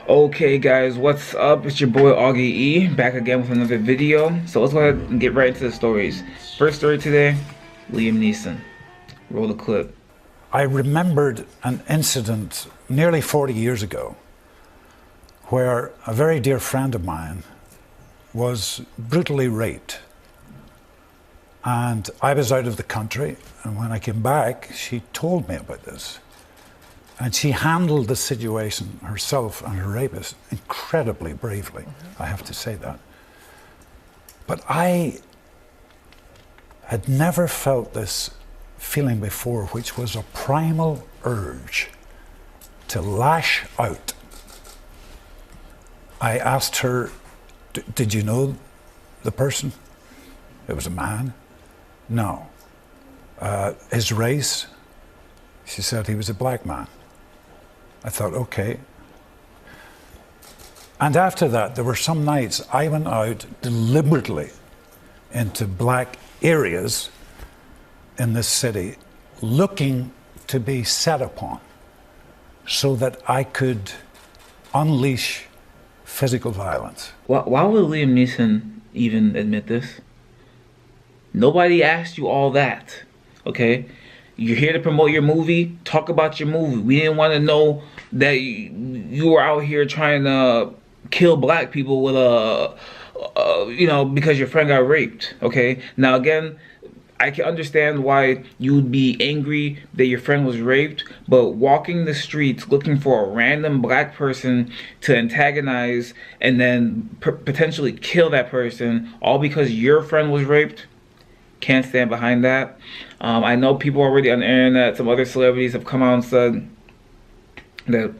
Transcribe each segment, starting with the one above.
Okay guys, what's up? It's your boy Augy-E, back again with another video. So let's go ahead and get right into the stories. First story today, Liam Neeson. Roll the clip. I remembered an incident nearly 40 years ago where a very dear friend of mine was brutally raped. And I was out of the country, and when I came back, she told me about this. And she handled the situation herself and her rapist incredibly bravely, I have to say that. But I had never felt this feeling before, which was a primal urge to lash out. I asked her, did you know the person? It was a man. No. His race? She said he was a black man. I thought, okay. And after that, there were some nights I went out deliberately into black areas in this city, looking to be set upon so that I could unleash physical violence. Why would Liam Neeson even admit this? Nobody asked you all that, okay? You're here to promote your movie, talk about your movie. We didn't want to know that you were out here trying to kill black people with because your friend got raped, okay? Now again, I can understand why you would be angry that your friend was raped, but walking the streets looking for a random black person to antagonize and then potentially kill that person all because your friend was raped, can't stand behind that. I know people already on the internet, some other celebrities have come out and said that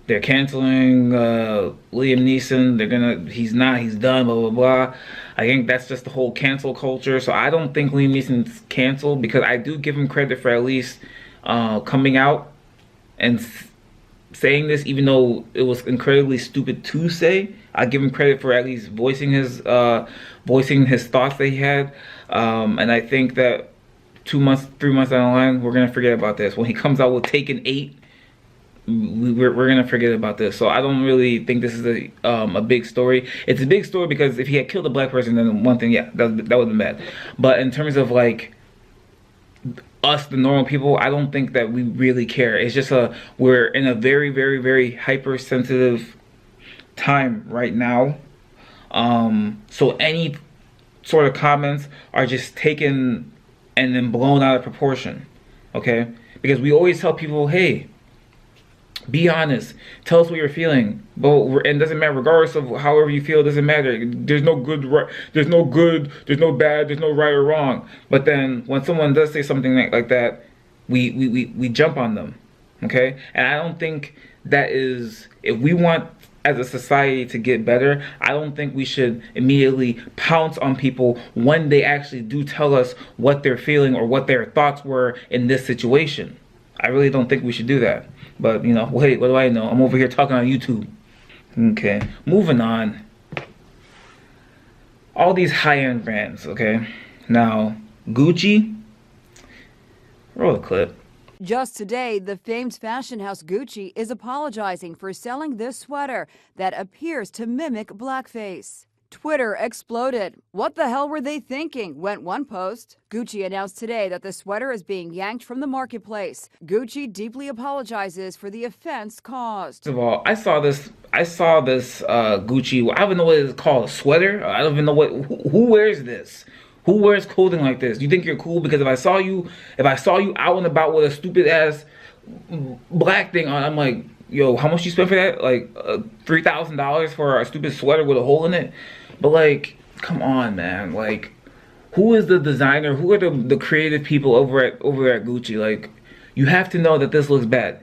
they're canceling Liam Neeson. He's done, blah, blah, blah. I think that's just the whole cancel culture. So I don't think Liam Neeson's canceled, because I do give him credit for at least coming out and saying this, even though it was incredibly stupid to say. I give him credit for at least voicing his thoughts that he had. And I think that 3 months down the line, we're gonna forget about this. When he comes out with Taken 8, we're gonna forget about this. So I don't really think this is a big story. It's a big story because if he had killed a black person, then one thing, yeah, that would have been bad. But in terms of like us, the normal people, I don't think that we really care. It's just we're in a very, very, very hypersensitive time right now. So any sort of comments are just taken and then blown out of proportion, okay? Because we always tell people, hey, be honest, tell us what you're feeling. But and it doesn't matter, regardless of however you feel, it doesn't matter. There's no good, there's no bad, there's no right or wrong. But then when someone does say something like that, we jump on them, okay? And I don't think that is, if we want as a society to get better, I don't think we should immediately pounce on people when they actually do tell us what they're feeling or what their thoughts were in this situation. I really don't think we should do that. But, you know, wait, what do I know? I'm over here talking on YouTube. Okay, moving on. All these high-end brands, okay? Now, Gucci, roll the clip. Just today, the famed fashion house Gucci is apologizing for selling this sweater that appears to mimic blackface. Twitter exploded. What the hell were they thinking? Went one post. Gucci announced today that the sweater is being yanked from the marketplace. Gucci deeply apologizes for the offense caused. First of all, I saw this Gucci, I don't even know what it's called, a sweater? I don't even know who wears this? Who wears clothing like this? You think you're cool because if I saw you out and about with a stupid ass black thing on, I'm like, yo, how much you spend for that? Like $3,000 for a stupid sweater with a hole in it? But like, come on, man. Like, who is the designer? Who are the creative people over at Gucci? Like, you have to know that this looks bad.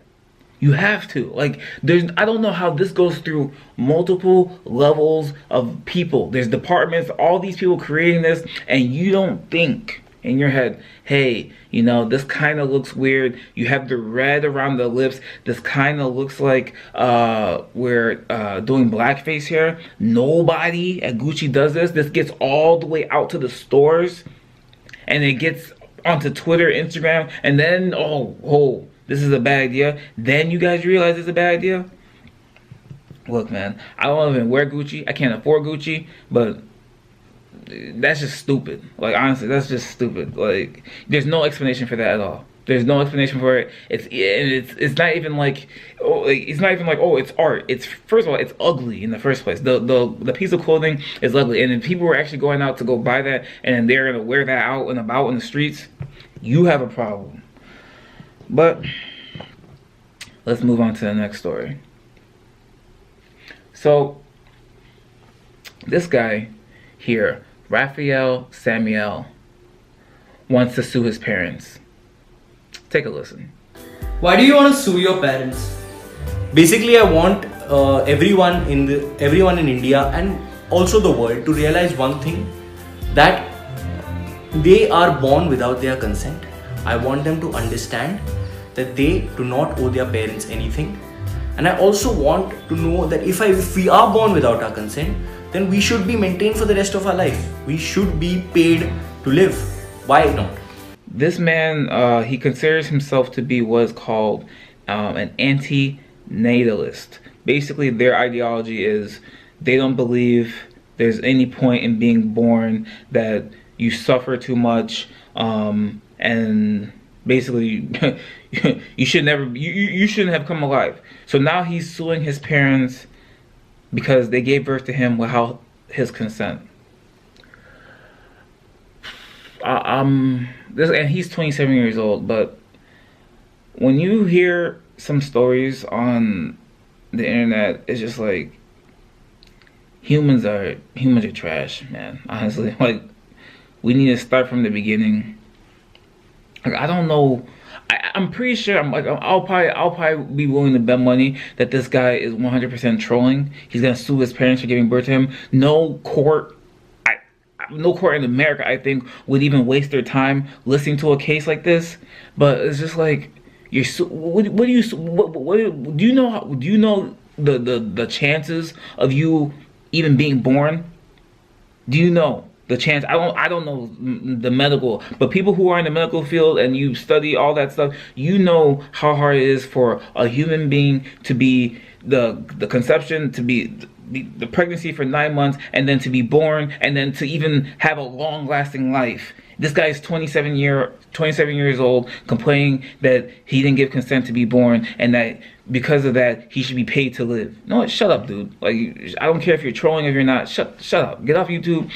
You have to. Like, I don't know how this goes through multiple levels of people. There's departments, all these people creating this, and you don't think in your head, hey, you know, this kind of looks weird. You have the red around the lips. This kind of looks like we're doing blackface here. Nobody at Gucci does this. This gets all the way out to the stores, and it gets onto Twitter, Instagram, and then, oh, this is a bad idea. Then you guys realize it's a bad idea? look, man, I don't even wear Gucci. I can't afford Gucci, but that's just stupid. Like, honestly, that's just stupid. Like, there's no explanation for that at all. There's no explanation for it. It's not even like, oh, it's not even like, oh, it's art. It's, first of all, it's ugly in the first place. The piece of clothing is ugly, and if people were actually going out to go buy that and they're gonna wear that out and about in the streets, you have a problem. But let's move on to the next story. So this guy here, Raphael Samuel, wants to sue his parents. Take a listen. Why do you want to sue your parents? Basically, I want everyone in India and also the world to realize one thing, that they are born without their consent. I want them to understand that they do not owe their parents anything. And I also want to know that if we are born without our consent, then we should be maintained for the rest of our life. We should be paid to live. Why not? This man, he considers himself to be what is called an anti-natalist. Basically, their ideology is they don't believe there's any point in being born, that you suffer too much, and basically you should never, you shouldn't have come alive. So now he's suing his parents because they gave birth to him without his consent. And he's 27 years old, but when you hear some stories on the internet, it's just like humans are trash, man. Honestly, like, we need to start from the beginning. Like, I don't know. I'm pretty sure I'll probably be willing to bet money that this guy is 100% trolling. He's gonna sue his parents for giving birth to him. No court in America, I think, would even waste their time listening to a case like this. But it's just like, what do you know the chances of you even being born? Do you know the chance? I don't know the medical, but people who are in the medical field and you study all that stuff, you know how hard it is for a human being to be the conception, to be the pregnancy for 9 months, and then to be born, and then to even have a long-lasting life. This guy is 27 years old, complaining that he didn't give consent to be born, and that because of that he should be paid to live. No, shut up, dude. Like, I don't care if you're trolling, if you're not. Shut up. Get off YouTube.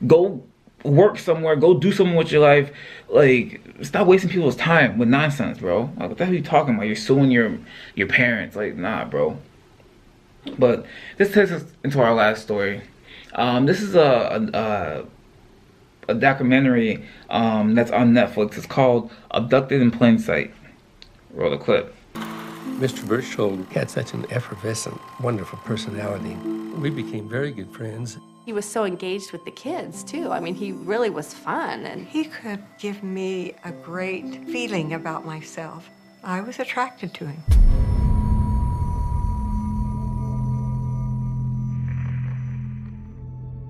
Go work somewhere. Go do something with your life. Like, stop wasting people's time with nonsense, bro. Like, what the hell are you talking about? You're suing your parents. Like, nah, bro. But this takes us into our last story. This is a documentary that's on Netflix. It's called Abducted in Plain Sight. Roll the clip. Mr. Berchtold had such an effervescent, wonderful personality. We became very good friends. He was so engaged with the kids, too. I mean, he really was fun. And he could give me a great feeling about myself. I was attracted to him.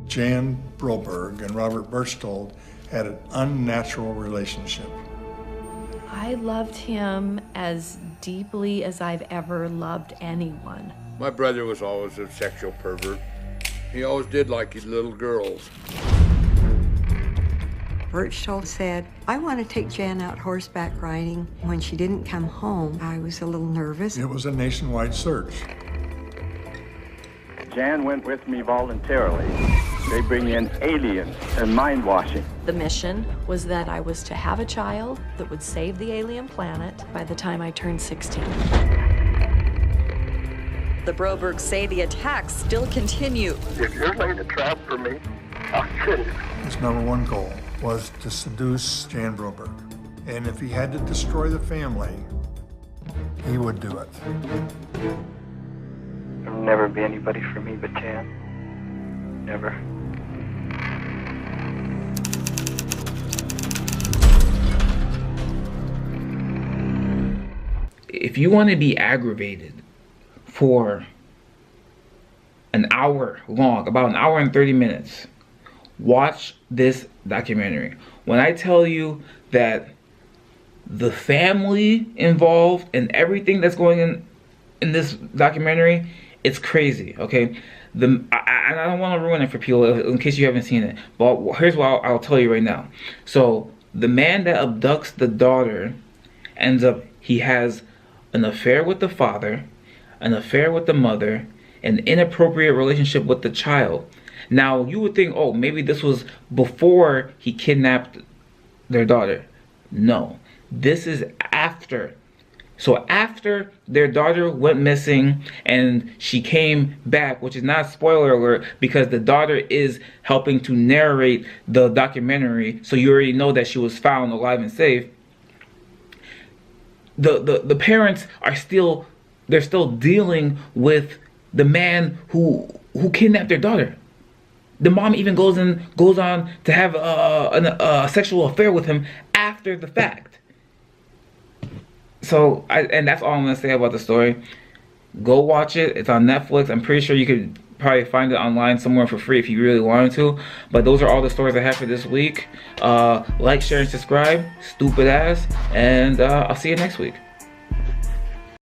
Jan Broberg and Robert Berchtold had an unnatural relationship. I loved him as deeply as I've ever loved anyone. My brother was always a sexual pervert. He always did like his little girls. Berchtold said, I want to take Jan out horseback riding. When she didn't come home, I was a little nervous. It was a nationwide search. Jan went with me voluntarily. They bring in aliens and mind washing. The mission was that I was to have a child that would save the alien planet by the time I turned 16. The Brobergs say the attacks still continue. If you're laying a trap for me, I'll kill you. His number one goal was to seduce Jan Broberg. And if he had to destroy the family, he would do it. There'll never be anybody for me but Jan. Never. If you want to be aggravated for an hour long, about an hour and 30 minutes, watch this documentary. When I tell you that the family involved and everything that's going in this documentary It's crazy, okay? I don't want to ruin it for people in case you haven't seen it. But here's what I'll tell you right now. So the man that abducts the daughter ends up, he has an affair with the father, an affair with the mother, an inappropriate relationship with the child. Now you would think, oh, maybe this was before he kidnapped their daughter. No, this is after. So after their daughter went missing and she came back, which is not a spoiler alert because the daughter is helping to narrate the documentary, so you already know that she was found alive and safe. The parents are still, they're still dealing with the man who kidnapped their daughter. The mom even goes on to have a sexual affair with him after the fact. So, and that's all I'm going to say about the story. Go watch it. It's on Netflix. I'm pretty sure you could probably find it online somewhere for free if you really wanted to. But those are all the stories I have for this week. Like, share, and subscribe. Stupid ass. And I'll see you next week.